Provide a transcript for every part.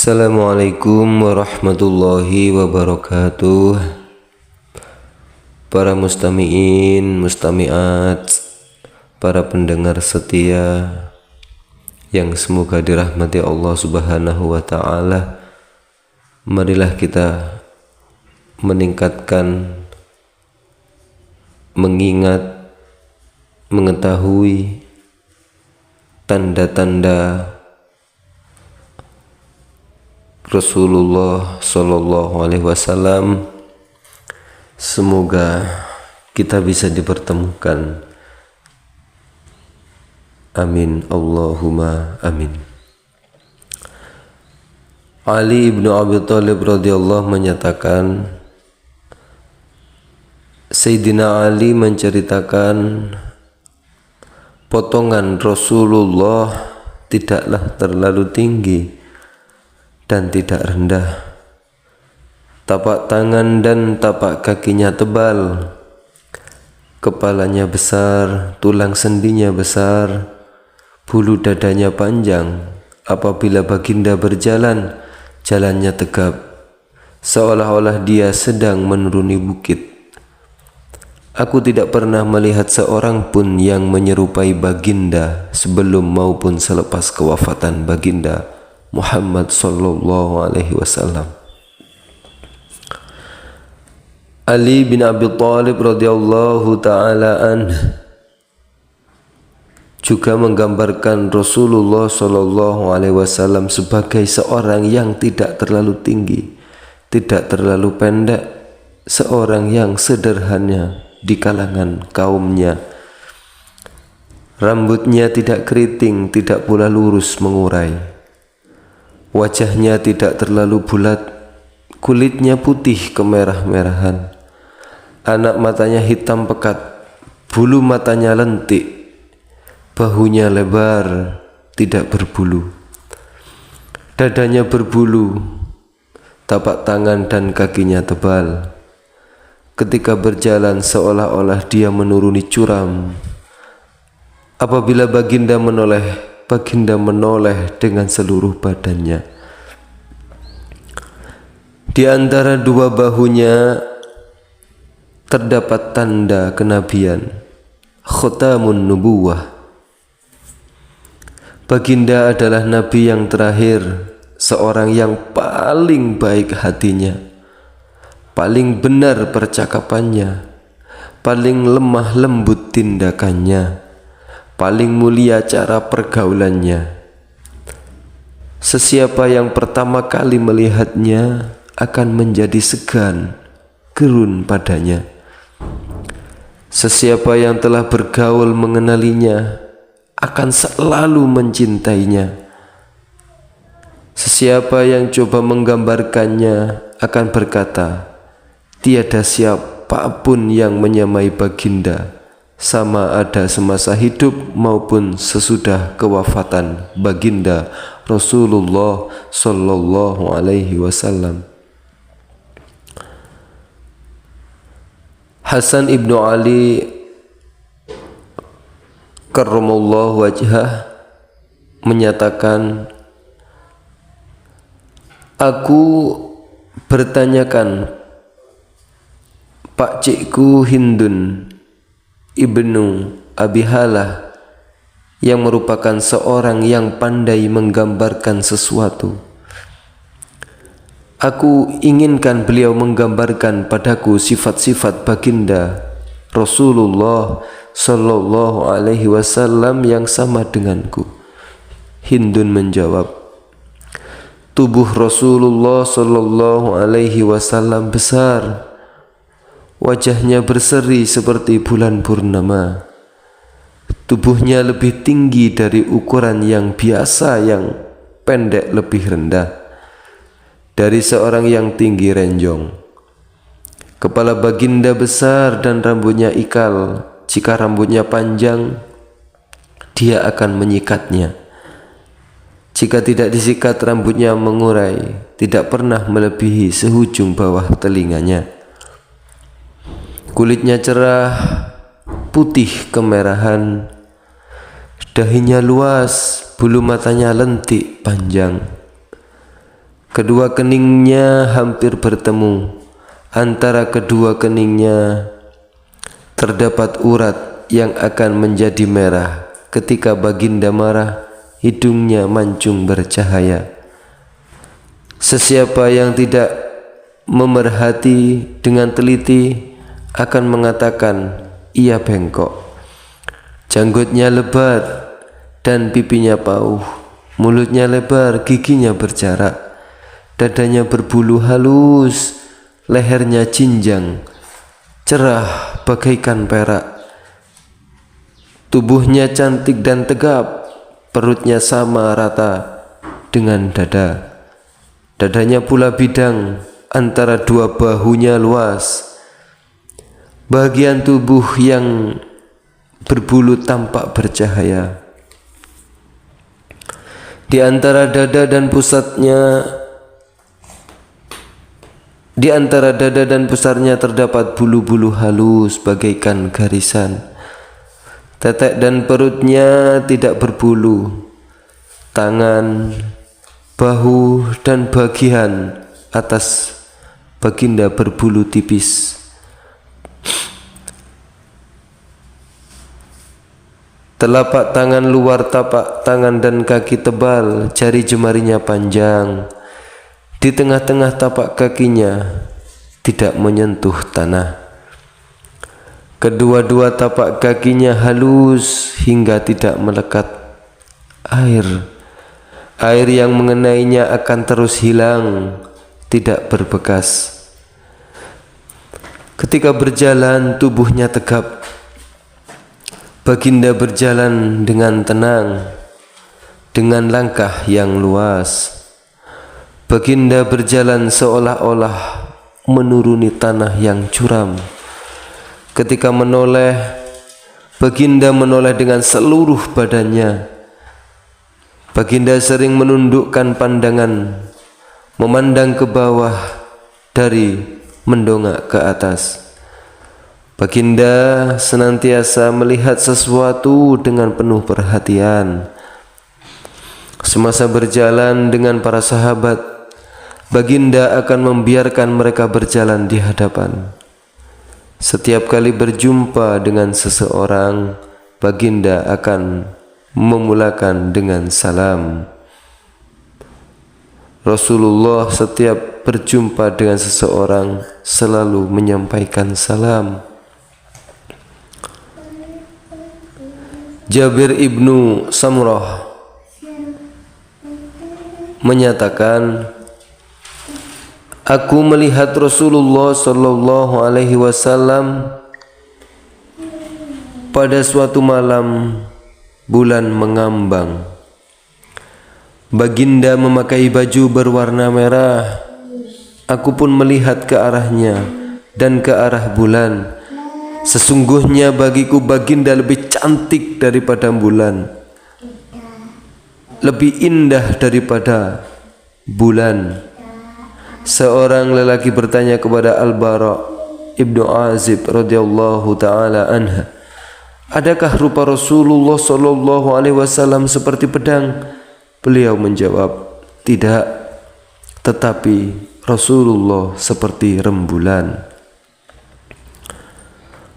Assalamualaikum warahmatullahi wabarakatuh. Para mustami'in, mustami'at, para pendengar setia yang semoga dirahmati Allah Subhanahu wa ta'ala, marilah kita meningkatkan, mengingat, mengetahui tanda-tanda Rasulullah Sallallahu Alaihi Wasallam. Semoga kita bisa dipertemukan. Amin, Allahumma amin. Ali ibnu Abi Thalib radhiyallahu menyatakan, Sayyidina Ali menceritakan, potongan Rasulullah tidaklah terlalu tinggi dan tidak rendah. Tapak tangan dan tapak kakinya tebal, kepalanya besar, tulang sendinya besar, bulu dadanya panjang. Apabila baginda berjalan, jalannya tegap, seolah-olah dia sedang menuruni bukit. Aku tidak pernah melihat seorang pun yang menyerupai baginda sebelum maupun selepas kewafatan baginda Muhammad Sallallahu Alaihi Wasallam. Ali bin Abi Thalib radhiyallahu ta'ala anhu juga menggambarkan Rasulullah Sallallahu Alaihi Wasallam sebagai seorang yang tidak terlalu tinggi, tidak terlalu pendek, seorang yang sederhana di kalangan kaumnya. Rambutnya tidak keriting, tidak pula lurus mengurai. Wajahnya tidak terlalu bulat, kulitnya putih kemerah-merahan. Anak matanya hitam pekat, bulu matanya lentik, bahunya lebar, tidak berbulu. Dadanya berbulu, tapak tangan dan kakinya tebal. Ketika berjalan seolah-olah dia menuruni curam. Apabila baginda menoleh dengan seluruh badannya. Di antara dua bahunya terdapat tanda kenabian, khatamun nubuwah. Baginda adalah nabi yang terakhir, seorang yang paling baik hatinya, paling benar percakapannya, paling lemah lembut tindakannya, paling mulia cara pergaulannya. Sesiapa yang pertama kali melihatnya akan menjadi segan, gerun padanya. Sesiapa yang telah bergaul mengenalinya akan selalu mencintainya. Sesiapa yang coba menggambarkannya akan berkata, tiada siapapun yang menyamai baginda, sama ada semasa hidup maupun sesudah kewafatan baginda Rasulullah Sallallahu Alaihi Wasallam. Hasan ibnu Ali karramallahu wajhah menyatakan, aku bertanyakan Pak Cikku Hindun ibnu Abi Halah yang merupakan seorang yang pandai menggambarkan sesuatu. Aku inginkan beliau menggambarkan padaku sifat-sifat baginda Rasulullah Sallallahu Alaihi Wasallam yang sama denganku. Hindun menjawab, tubuh Rasulullah Sallallahu Alaihi Wasallam besar, wajahnya berseri seperti bulan purnama. Tubuhnya lebih tinggi dari ukuran yang biasa, yang pendek lebih rendah dari seorang yang tinggi renjong. Kepala baginda besar dan rambutnya ikal. Jika rambutnya panjang, dia akan menyikatnya. Jika tidak disikat, rambutnya mengurai, tidak pernah melebihi sehujung bawah telinganya. Kulitnya cerah, putih kemerahan, dahinya luas, bulu matanya lentik panjang. Kedua keningnya hampir bertemu. Antara kedua keningnya terdapat urat yang akan menjadi merah. Ketika baginda marah, hidungnya mancung bercahaya. Sesiapa yang tidak memerhati dengan teliti akan mengatakan ia bengkok. Janggutnya lebat dan pipinya pauh, mulutnya lebar, giginya berjarak, dadanya berbulu halus, lehernya cinjang, cerah bagaikan perak. Tubuhnya cantik dan tegap, perutnya sama rata dengan dada. Dadanya pula bidang, antara dua bahunya luas. Bagian tubuh yang berbulu tampak bercahaya. Di antara dada dan pusatnya, di antara dada dan pusarnya terdapat bulu-bulu halus bagaikan garisan. Tetek dan perutnya tidak berbulu. Tangan, bahu, dan bagian atas baginda berbulu tipis. Telapak tangan luar tapak tangan dan kaki tebal, jari jemarinya panjang. Di tengah-tengah tapak kakinya tidak menyentuh tanah. Kedua-dua tapak kakinya halus hingga tidak melekat air. Air yang mengenainya akan terus hilang, tidak berbekas. Ketika berjalan, tubuhnya tegap. Baginda berjalan dengan tenang, dengan langkah yang luas. Baginda berjalan seolah-olah menuruni tanah yang curam. Ketika menoleh, baginda menoleh dengan seluruh badannya. Baginda sering menundukkan pandangan, memandang ke bawah dari mendongak ke atas. Baginda senantiasa melihat sesuatu dengan penuh perhatian. Semasa berjalan dengan para sahabat, baginda akan membiarkan mereka berjalan di hadapan. Setiap kali berjumpa dengan seseorang, baginda akan memulakan dengan salam. Rasulullah setiap berjumpa dengan seseorang selalu menyampaikan salam. Jabir ibnu Samurah menyatakan, aku melihat Rasulullah sallallahu alaihi wasallam pada suatu malam bulan mengambang. Baginda memakai baju berwarna merah. Aku pun melihat ke arahnya dan ke arah bulan. Sesungguhnya bagiku baginda lebih cantik daripada bulan, lebih indah daripada bulan. Seorang lelaki bertanya kepada Al-Bara ibnu Azib radhiyallahu taala anha, adakah rupa Rasulullah sallallahu alaihi wasallam seperti pedang? Beliau menjawab, tidak, tetapi Rasulullah seperti rembulan.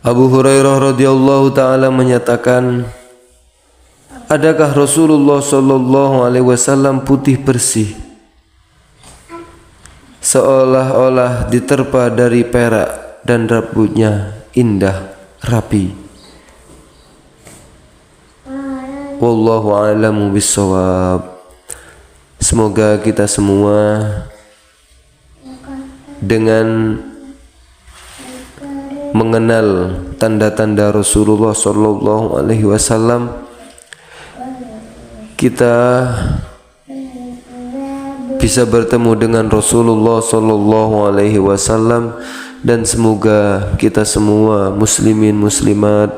Abu Hurairah radhiyallahu taala menyatakan, adakah Rasulullah sallallahu alaihi wasallam putih bersih, seolah-olah diterpa dari perak dan rambutnya indah rapi. Wallahu a'lamu bissawab. Semoga kita semua dengan mengenal tanda-tanda Rasulullah sallallahu alaihi wasallam, kita bisa bertemu dengan Rasulullah sallallahu alaihi wasallam, dan semoga kita semua muslimin muslimat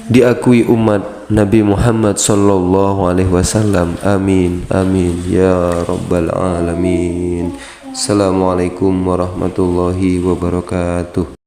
diakui umat Nabi Muhammad sallallahu alaihi wasallam. Amin amin ya rabbal alamin. Assalamualaikum warahmatullahi wabarakatuh.